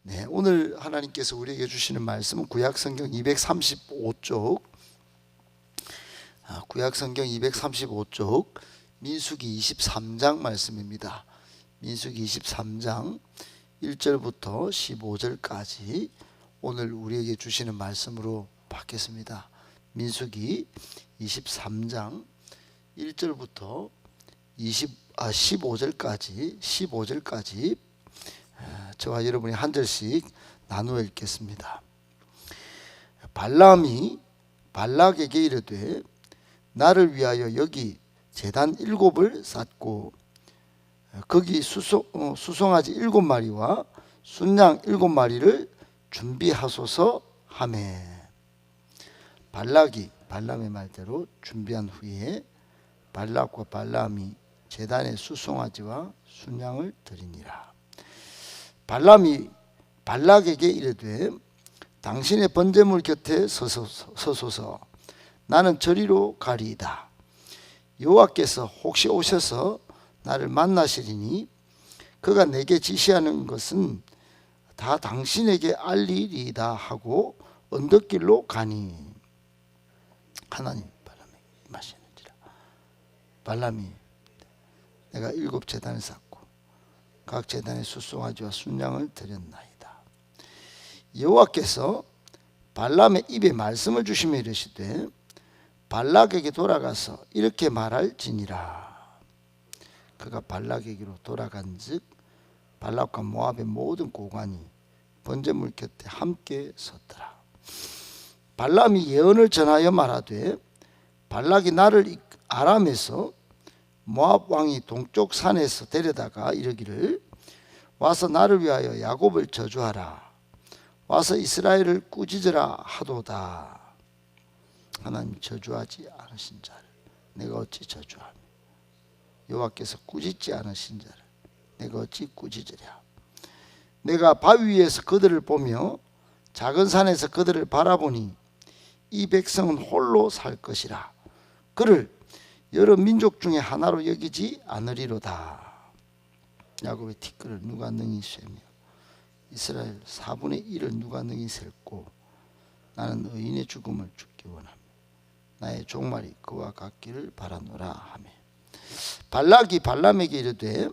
네, 오늘 하나님께서 우리에게 주시는 말씀은 구약성경 235쪽, 구약성경 235쪽 민수기 23장 말씀입니다. 민수기 23장 1절부터 15절까지 오늘 우리에게 주시는 말씀으로 받겠습니다. 민수기 23장 1절부터 15절까지 저와 여러분이 한 절씩 나누어 읽겠습니다. 발람이 발락에게 이르되 나를 위하여 여기 제단 7을 쌓고 거기 수송아지 7마리와 순양 7마리를 준비하소서 하매, 발락이 발람의 말대로 준비한 후에 발락과 발람이 제단에 수송아지와 순양을 드리니라. 발람이 발락에게 이르되 당신의 번제물 곁에 서소서. 나는 저리로 가리이다. 여호와께서 혹시 오셔서 나를 만나시리니 그가 내게 지시하는 것은 다 당신에게 알리리이다 하고 언덕길로 가니, 하나님 발람에게 임하시는지라. 발람이 내가 7 제단을 쌓고 각 제단에 수송아지와 순양을 드렸나이다. 여호와께서 발람의 입에 말씀을 주시며 이르시되 발락에게 돌아가서 이렇게 말할지니라. 그가 발락에게로 돌아간즉 발락과 모압의 모든 고관이 번제물 곁에 함께 섰더라. 발람이 예언을 전하여 말하되 발락이 나를 아람에서 모압 왕이 동쪽 산에서 데려다가 이르기를 와서 나를 위하여 야곱을 저주하라. 와서 이스라엘을 꾸짖으라 하도다. 하나님 저주하지 않으신 자를 내가 어찌 저주하며 여호와께서 꾸짖지 않으신 자를 내가 어찌 꾸짖으랴. 내가 바위 위에서 그들을 보며 작은 산에서 그들을 바라보니 이 백성은 홀로 살 것이라. 그를 여러 민족 중에 하나로 여기지 않으리로다. 야곱의 티끌을 누가 능히 쇠며 이스라엘 4분의 1을 누가 능히 셀고 나는 의인의 죽음을 죽기 원하며 나의 종말이 그와 같기를 바라노라 하며, 발락이 발람에게 이르되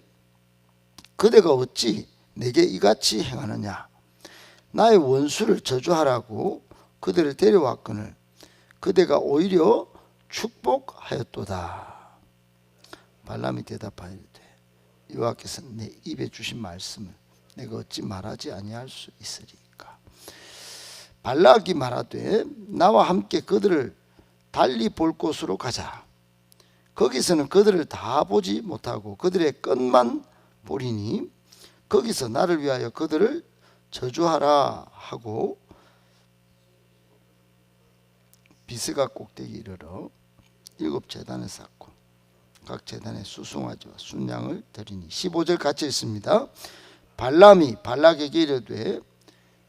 그대가 어찌 내게 이같이 행하느냐. 나의 원수를 저주하라고 그대를 데려왔거늘 그대가 오히려 축복하였도다. 발람이 대답하여 이르되 여호와께서 내 입에 주신 말씀을 내가 어찌 말하지 아니할 수 있으리까. 발락이 말하되 나와 함께 그들을 달리 볼 곳으로 가자. 거기서는 그들을 다 보지 못하고 그들의 끝만 보리니 거기서 나를 위하여 그들을 저주하라 하고 비스가 꼭대기 이르러 7 제단을 쌓고 각 제단에 수송아지와 순양을 드리니. 15절 같이 있습니다. 발람이 발락에게 이르되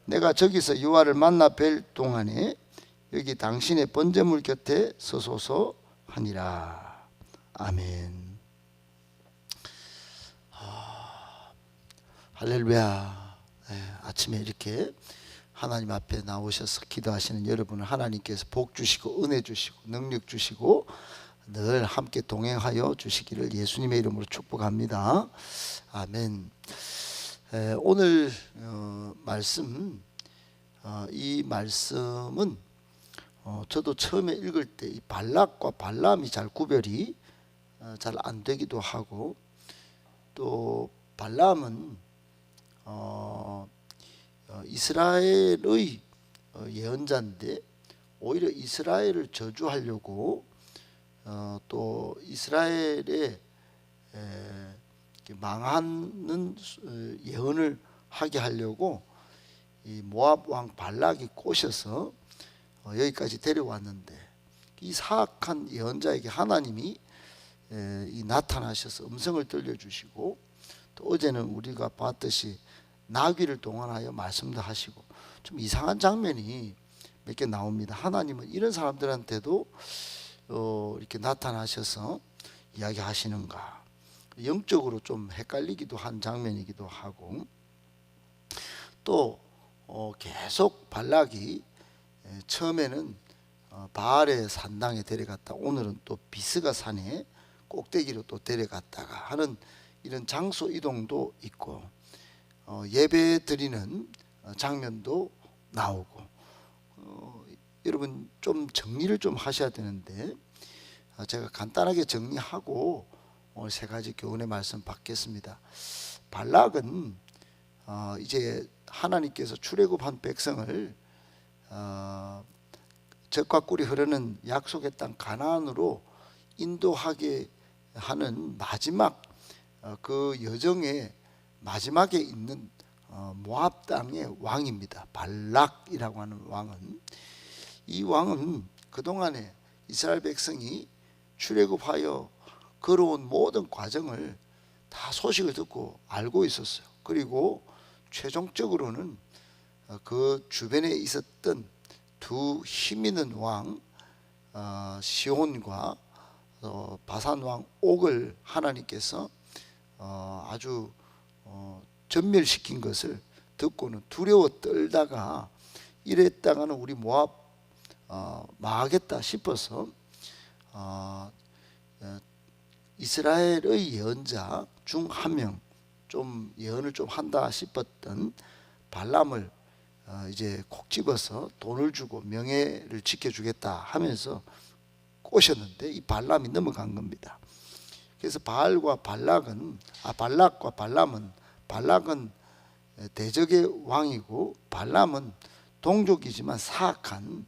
내가 저기서 여호와를 만나 뵐 동안에 여기 당신의 번제물 곁에 서소서 하니라. 아멘. 할렐루야. 아침에 이렇게 하나님 앞에 나오셔서 기도하시는 여러분을 하나님께서 복 주시고 은혜 주시고 능력 주시고 늘 함께 동행하여 주시기를 예수님의 이름으로 축복합니다. 아멘. 오늘 말씀, 이 말씀은 저도 처음에 읽을 때 이 발락과 발람이 잘 구별이 잘 안 되기도 하고, 또 발람은 이스라엘의 예언자인데 오히려 이스라엘을 저주하려고 또 이스라엘의 망하는 예언을 하게 하려고 이 모압 왕 발락이 꼬셔서 여기까지 데려왔는데, 이 사악한 예언자에게 하나님이 나타나셔서 음성을 들려주시고, 또 어제는 우리가 봤듯이 나귀를 동원하여 말씀도 하시고 좀 이상한 장면이 몇 개 나옵니다. 하나님은 이런 사람들한테도 이렇게 나타나셔서 이야기하시는가, 영적으로 좀 헷갈리기도 한 장면이기도 하고, 또 계속 발락이 처음에는 바알의 산당에 데려갔다, 오늘은 또 비스가 산에 꼭대기로 또 데려갔다가 하는 이런 장소 이동도 있고, 예배 드리는 장면도 나오고, 여러분 좀 정리를 좀 하셔야 되는데, 제가 간단하게 정리하고 오늘 세 가지 교훈의 말씀 받겠습니다. 발락은 이제 하나님께서 출애굽한 백성을 젖과 꿀이 흐르는 약속의 땅 가나안으로 인도하게 하는 마지막 그 여정의 마지막에 있는 모압 땅의 왕입니다. 발락이라고 하는 왕은, 이 왕은 그동안에 이스라엘 백성이 출애굽하여 걸어온 모든 과정을 다 소식을 듣고 알고 있었어요. 그리고 최종적으로는 그 주변에 있었던 두 힘있는 왕 시온과 바산 왕 옥을 하나님께서 아주 전멸시킨 것을 듣고는 두려워 떨다가 이랬다가는 우리 모압 망하겠다 싶어서 이스라엘의 예언자 중 한 명, 좀 예언을 좀 한다 싶었던 발람을 이제 콕 집어서 돈을 주고 명예를 지켜주겠다 하면서 꼬셨는데, 이 발람이 넘어간 겁니다. 그래서 발락과 발람은, 발락은 대적의 왕이고 발람은 동족이지만 사악한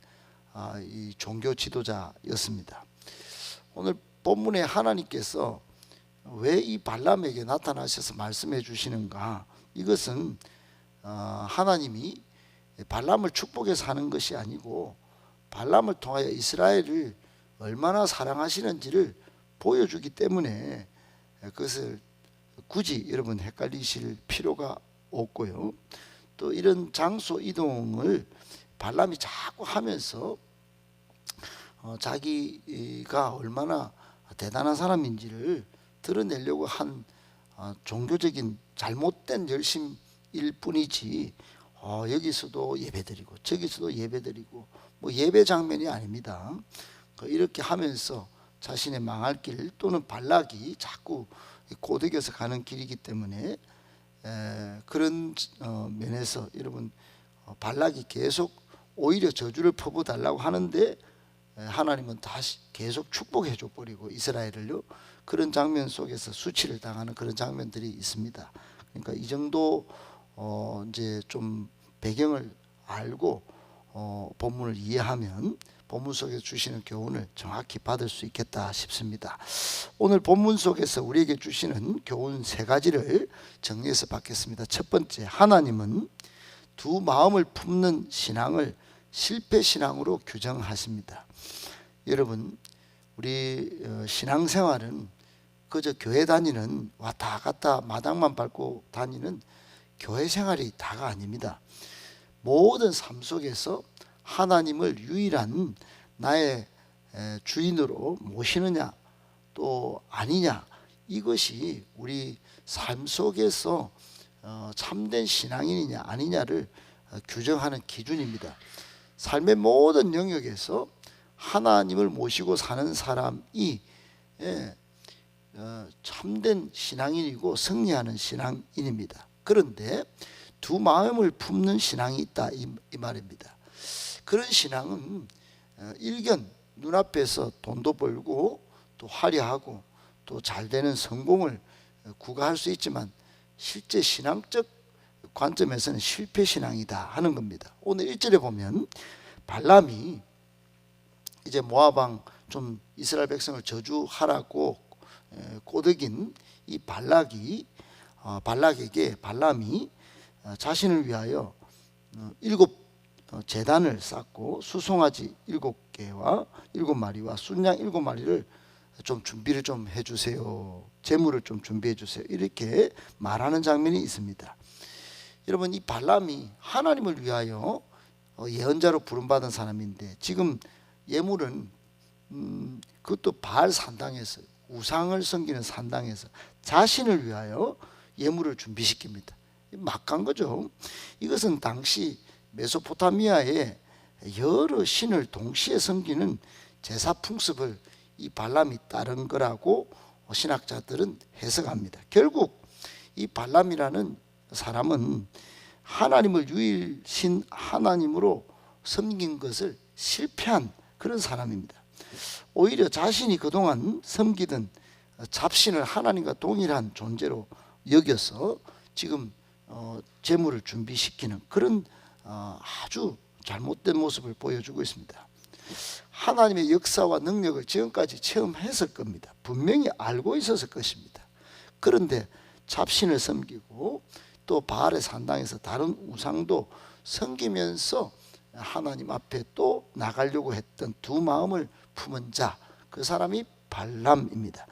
이 종교 지도자였습니다. 오늘 본문에 하나님께서 왜 이 발람에게 나타나셔서 말씀해 주시는가? 이것은 하나님이 발람을 축복해서 하는 것이 아니고, 발람을 통하여 이스라엘을 얼마나 사랑하시는지를 보여주기 때문에 그것을 굳이 여러분 헷갈리실 필요가 없고요. 또 이런 장소 이동을 발람이 자꾸 하면서 자기가 얼마나 대단한 사람인지를 드러내려고 한 종교적인 잘못된 열심일 뿐이지, 여기서도 예배드리고 저기서도 예배드리고 뭐 예배 장면이 아닙니다. 이렇게 하면서 자신의 망할 길, 또는 발락이 자꾸 꼬드겨서 가는 길이기 때문에 그런 면에서 여러분 발락이 계속 오히려 저주를 퍼부어달라고 하는데 하나님은 다시 계속 축복해 줘 버리고 이스라엘을요, 그런 장면 속에서 수치를 당하는 그런 장면들이 있습니다. 그러니까 이 정도 이제 좀 배경을 알고 본문을 이해하면 본문 속에서 주시는 교훈을 정확히 받을 수 있겠다 싶습니다. 오늘 본문 속에서 우리에게 주시는 교훈 세 가지를 정리해서 받겠습니다. 첫 번째, 하나님은 두 마음을 품는 신앙을 실패 신앙으로 규정하십니다. 여러분, 우리 신앙생활은 그저 교회 다니는 왔다 갔다 마당만 밟고 다니는 교회 생활이 다가 아닙니다. 모든 삶 속에서 하나님을 유일한 나의 주인으로 모시느냐 또 아니냐, 이것이 우리 삶 속에서 참된 신앙인이냐 아니냐를 규정하는 기준입니다. 삶의 모든 영역에서 하나님을 모시고 사는 사람이 참된 신앙인이고 승리하는 신앙인입니다. 그런데 두 마음을 품는 신앙이 있다, 이 말입니다. 그런 신앙은 일견 눈앞에서 돈도 벌고 또 화려하고 또 잘되는 성공을 구가할 수 있지만 실제 신앙적 관점에서는 실패 신앙이다 하는 겁니다. 오늘 1절에 보면 발람이 이제 모압왕 좀 이스라엘 백성을 저주하라고 꼬드긴 이 발락에게 발람이 자신을 위하여 7 제단을 쌓고 수송아지 7개와 7마리와 순양 7마리를 좀 준비를 좀 해주세요, 제물을 좀 준비해 주세요, 이렇게 말하는 장면이 있습니다. 여러분, 이 발람이 하나님을 위하여 예언자로 부름받은 사람인데, 지금 예물은 그것도 바알 산당에서, 우상을 섬기는 산당에서 자신을 위하여 예물을 준비시킵니다. 막 간 거죠. 이것은 당시 메소포타미아의 여러 신을 동시에 섬기는 제사 풍습을 이 발람이 따른 거라고 신학자들은 해석합니다. 결국 이 발람이라는 사람은 하나님을 유일신 하나님으로 섬긴 것을 실패한 그런 사람입니다. 오히려 자신이 그동안 섬기던 잡신을 하나님과 동일한 존재로 여겨서 지금 재물을 준비시키는 그런 아주 잘못된 모습을 보여주고 있습니다. 하나님의 역사와 능력을 지금까지 체험했을 겁니다. 분명히 알고 있었을 것입니다. 그런데 잡신을 섬기고 또 바알의 산당에서 다른 우상도 섬기면서 하나님 앞에 또 나가려고 했던 두 마음을 품은 자, 그 사람이 발람입니다.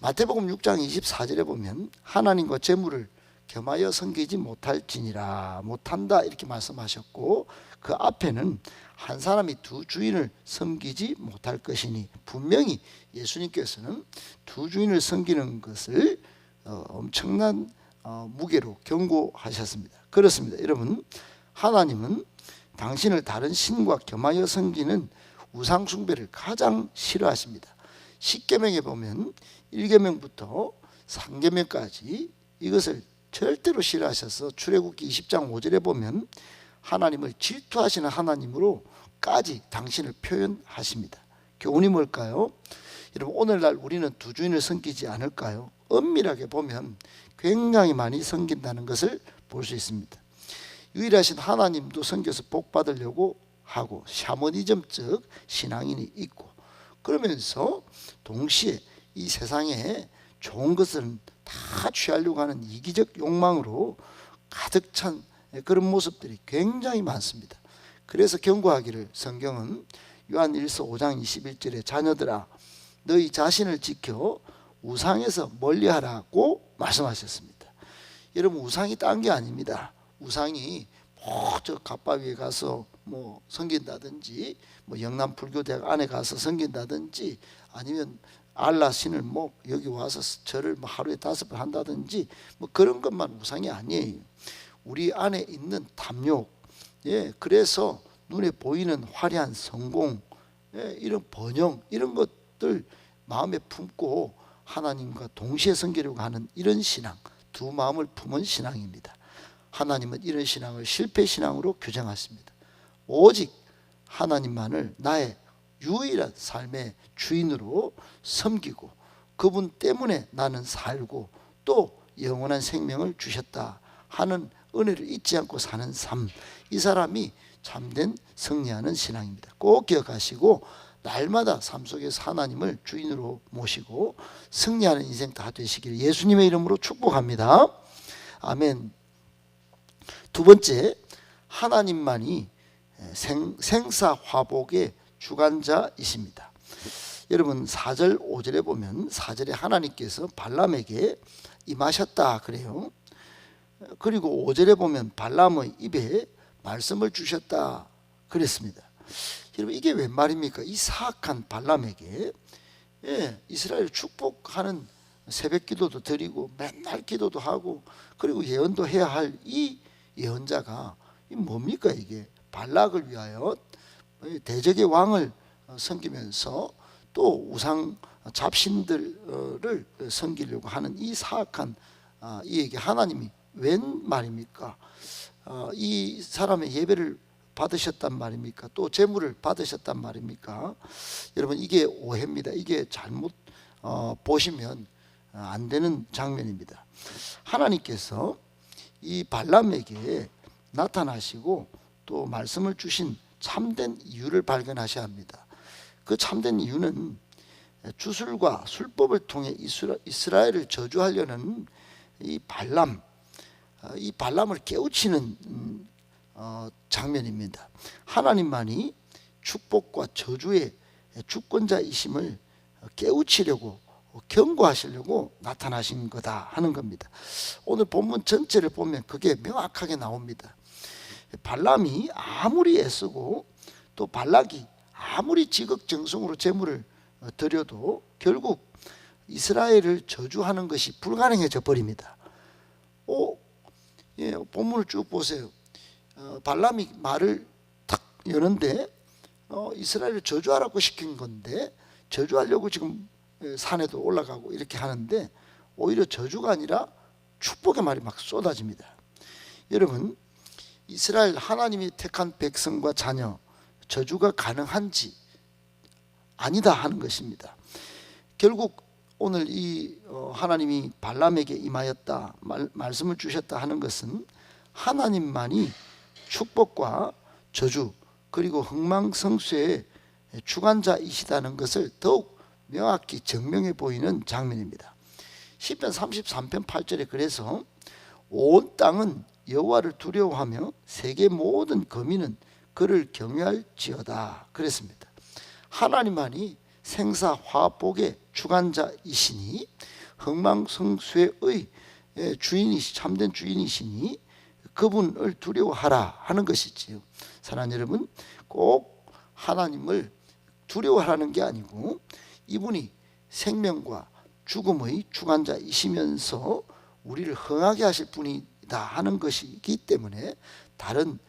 마태복음 6장 24절에 보면 하나님과 재물을 겸하여 섬기지 못할지니라, 못한다 이렇게 말씀하셨고, 그 앞에는 한 사람이 두 주인을 섬기지 못할 것이니, 분명히 예수님께서는 두 주인을 섬기는 것을 엄청난 무게로 경고하셨습니다. 그렇습니다. 여러분, 하나님은 당신을 다른 신과 겸하여 섬기는 우상 숭배를 가장 싫어하십니다. 십계명에 보면 1계명부터 3계명까지 이것을 절대로 싫어하셔서 출애굽기 20장 5절에 보면 하나님을 질투하시는 하나님으로까지 당신을 표현하십니다. 교훈이 뭘까요? 여러분, 오늘날 우리는 두 주인을 섬기지 않을까요? 엄밀하게 보면 굉장히 많이 섬긴다는 것을 볼 수 있습니다. 유일하신 하나님도 섬겨서 복 받으려고 하고, 샤머니즘적 신앙인이 있고, 그러면서 동시에 이 세상에 좋은 것은 다 취하려고 하는 이기적 욕망으로 가득 찬 그런 모습들이 굉장히 많습니다. 그래서 경고하기를 성경은 요한 1서 5장 21절에 자녀들아 너희 자신을 지켜 우상에서 멀리하라고 말씀하셨습니다. 여러분, 우상이 딴 게 아닙니다. 우상이 저 갓바 위에 가서 섬긴다든지, 영남 불교대학 안에 가서 섬긴다든지, 아니면 알라 신을 여기 와서 절을 하루에 5번 한다든지, 그런 것만 우상이 아니에요. 우리 안에 있는 탐욕, 그래서 눈에 보이는 화려한 성공, 이런 번영, 이런 것들 마음에 품고 하나님과 동시에 섬기려고 하는 이런 신앙, 두 마음을 품은 신앙입니다. 하나님은 이런 신앙을 실패신앙으로 규정하십니다. 오직 하나님만을 나의 유일한 삶의 주인으로 섬기고, 그분 때문에 나는 살고 또 영원한 생명을 주셨다 하는 은혜를 잊지 않고 사는 삶, 이 사람이 참된 승리하는 신앙입니다. 꼭 기억하시고 날마다 삶 속에서 하나님을 주인으로 모시고 승리하는 인생 다 되시기를 예수님의 이름으로 축복합니다. 아멘. 두 번째, 하나님만이 생사화복의 주관자이십니다. 여러분, 4절 5절에 보면 4절에 하나님께서 발람에게 임하셨다 그래요. 그리고 5절에 보면 발람의 입에 말씀을 주셨다 그랬습니다. 여러분, 이게 웬 말입니까? 이 사악한 발람에게 이스라엘 축복하는 새벽 기도도 드리고 맨날 기도도 하고 그리고 예언도 해야 할 이 예언자가 뭡니까? 이게 발락을 위하여 대적의 왕을 섬기면서 또 우상 잡신들을 섬기려고 하는 이 사악한 이에게 하나님이 웬 말입니까? 이 사람의 예배를 받으셨단 말입니까? 또 재물을 받으셨단 말입니까? 여러분, 이게 오해입니다. 이게 잘못 보시면 안 되는 장면입니다. 하나님께서 이 발람에게 나타나시고 또 말씀을 주신 참된 이유를 발견하셔야 합니다. 그 참된 이유는 주술과 술법을 통해 이스라엘을 저주하려는 이 발람을 깨우치는 장면입니다. 하나님만이 축복과 저주의 주권자이심을 깨우치려고 경고하시려고 나타나신 거다 하는 겁니다. 오늘 본문 전체를 보면 그게 명확하게 나옵니다. 발람이 아무리 애쓰고 또 발락이 아무리 지극정성으로 재물을 드려도 결국 이스라엘을 저주하는 것이 불가능해져 버립니다. 본문을 쭉 보세요. 발람이 말을 탁 여는데 이스라엘을 저주하라고 시킨 건데, 저주하려고 지금 산에도 올라가고 이렇게 하는데 오히려 저주가 아니라 축복의 말이 막 쏟아집니다. 여러분, 이스라엘 하나님이 택한 백성과 자녀, 저주가 가능한지 아니다 하는 것입니다. 결국 오늘 이 하나님이 발람에게 임하였다, 말씀을 주셨다 하는 것은 하나님만이 축복과 저주 그리고 흥망성쇠의 주관자이시다는 것을 더욱 명확히 증명해 보이는 장면입니다. 시편 33편 8절에 그래서 온 땅은 여호와를 두려워하며 세계 모든 거민은 그를 경외할지어다 그랬습니다. 하나님만이 생사화복의 주관자이시니 흥망성쇠의 참된 주인이시니 그분을 두려워하라 하는 것이지요. 사랑하는 여러분, 꼭 하나님을 두려워하는 게 아니고 이분이 생명과 죽음의 주관자이시면서 우리를 흥하게 하실 분이다 하는 것이기 때문에 다른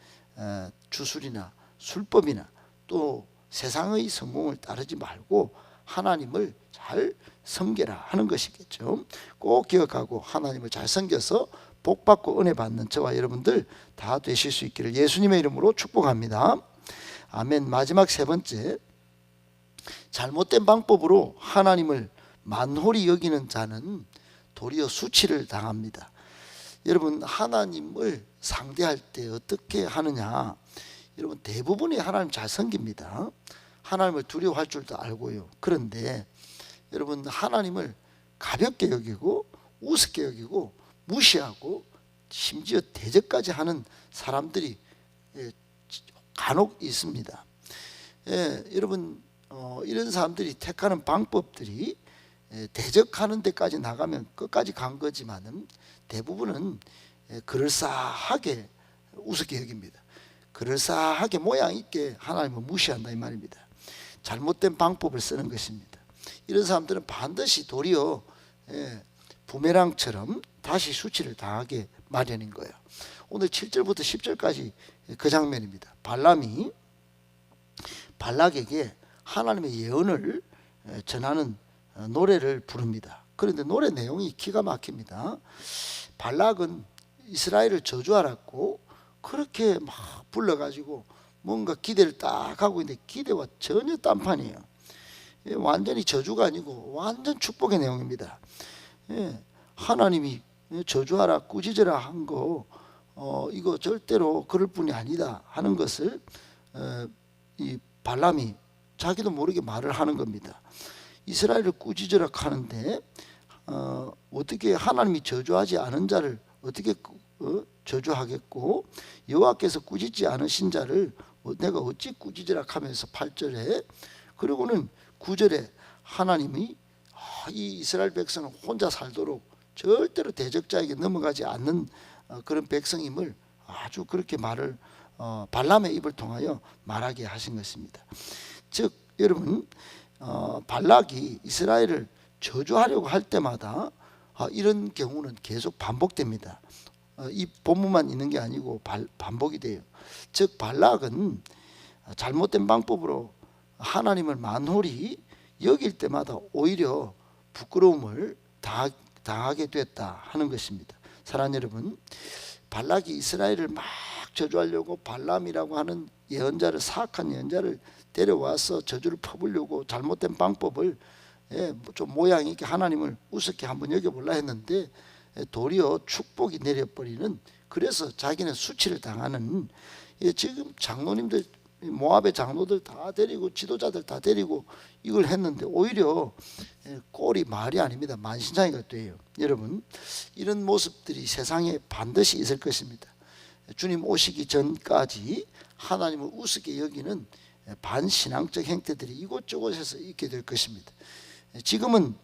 주술이나 술법이나 또 세상의 성공을 따르지 말고 하나님을 잘 섬겨라 하는 것이겠죠. 꼭 기억하고 하나님을 잘 섬겨서 복받고 은혜 받는 저와 여러분들 다 되실 수 있기를 예수님의 이름으로 축복합니다. 아멘. 마지막 세 번째, 잘못된 방법으로 하나님을 만홀히 여기는 자는 도리어 수치를 당합니다. 여러분, 하나님을 상대할 때 어떻게 하느냐? 여러분, 대부분이 하나님 잘 섬깁니다. 하나님을 두려워할 줄도 알고요. 그런데 여러분, 하나님을 가볍게 여기고 우습게 여기고 무시하고 심지어 대적까지 하는 사람들이 간혹 있습니다. 여러분, 이런 사람들이 택하는 방법들이 대적하는 데까지 나가면 끝까지 간 거지만은 대부분은 그럴싸하게 우습게 여깁니다. 그럴싸하게 모양 있게 하나님을 무시한다 이 말입니다. 잘못된 방법을 쓰는 것입니다. 이런 사람들은 반드시 도리어 부메랑처럼 다시 수치를 당하게 마련인 거예요. 오늘 7절부터 10절까지 그 장면입니다. 발람이 발락에게 하나님의 예언을 전하는 노래를 부릅니다. 그런데 노래 내용이 기가 막힙니다. 발락은 이스라엘을 저주하라고 그렇게 막 불러가지고 뭔가 기대를 딱 하고 있는데 기대와 전혀 딴판이에요. 완전히 저주가 아니고 완전 축복의 내용입니다. 하나님이 저주하라 꾸짖으라 한 거 이거 절대로 그럴 뿐이 아니다 하는 것을 이 발람이 자기도 모르게 말을 하는 겁니다. 이스라엘을 꾸짖으라 하는데 어떻게 하나님이 저주하지 않은 자를 어떻게 저주하겠고 여호와께서 꾸짖지 않으신 자를 내가 어찌 꾸짖으라 하면서 8절에, 그리고는 9절에 하나님이 이 이스라엘 백성은 혼자 살도록 절대로 대적자에게 넘어가지 않는 그런 백성임을 아주 그렇게 말을 발람의 입을 통하여 말하게 하신 것입니다. 즉 여러분, 발락이 이스라엘을 저주하려고 할 때마다 이런 경우는 계속 반복됩니다. 이 본문만 있는 게 아니고 반복이 돼요. 즉 발락은 잘못된 방법으로 하나님을 만홀히 여길 때마다 오히려 부끄러움을 당하게 됐다 하는 것입니다. 사랑하는 여러분, 발락이 이스라엘을 막 저주하려고 발람이라고 하는 예언자를, 사악한 예언자를 데려와서 저주를 퍼부려고 잘못된 방법을 좀 모양 있게 하나님을 우습게 한번 여겨볼라 했는데 도리어 축복이 내려버리는, 그래서 자기는 수치를 당하는, 지금 장로님들 모압의 장로들 다 데리고 지도자들 다 데리고 이걸 했는데 오히려 꼴이 말이 아닙니다. 만신창이가 돼요. 여러분, 이런 모습들이 세상에 반드시 있을 것입니다. 주님 오시기 전까지 하나님을 우습게 여기는 반신앙적 행태들이 이곳저곳에서 있게 될 것입니다. 지금은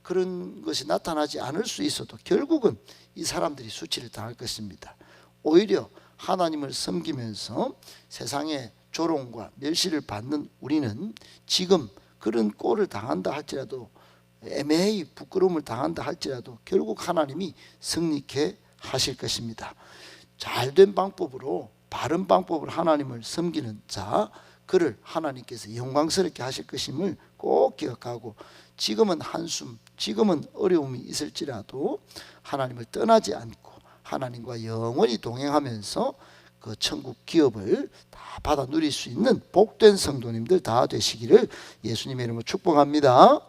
그런 것이 나타나지 않을 수 있어도 결국은 이 사람들이 수치를 당할 것입니다. 오히려 하나님을 섬기면서 세상의 조롱과 멸시를 받는 우리는 지금 그런 꼴을 당한다 할지라도, 애매히 부끄러움을 당한다 할지라도 결국 하나님이 승리케 하실 것입니다. 잘된 방법으로, 바른 방법으로 하나님을 섬기는 자, 그를 하나님께서 영광스럽게 하실 것임을 꼭 기억하고, 지금은 한숨, 지금은 어려움이 있을지라도 하나님을 떠나지 않고 하나님과 영원히 동행하면서 그 천국 기업을 다 받아 누릴 수 있는 복된 성도님들 다 되시기를 예수님의 이름으로 축복합니다.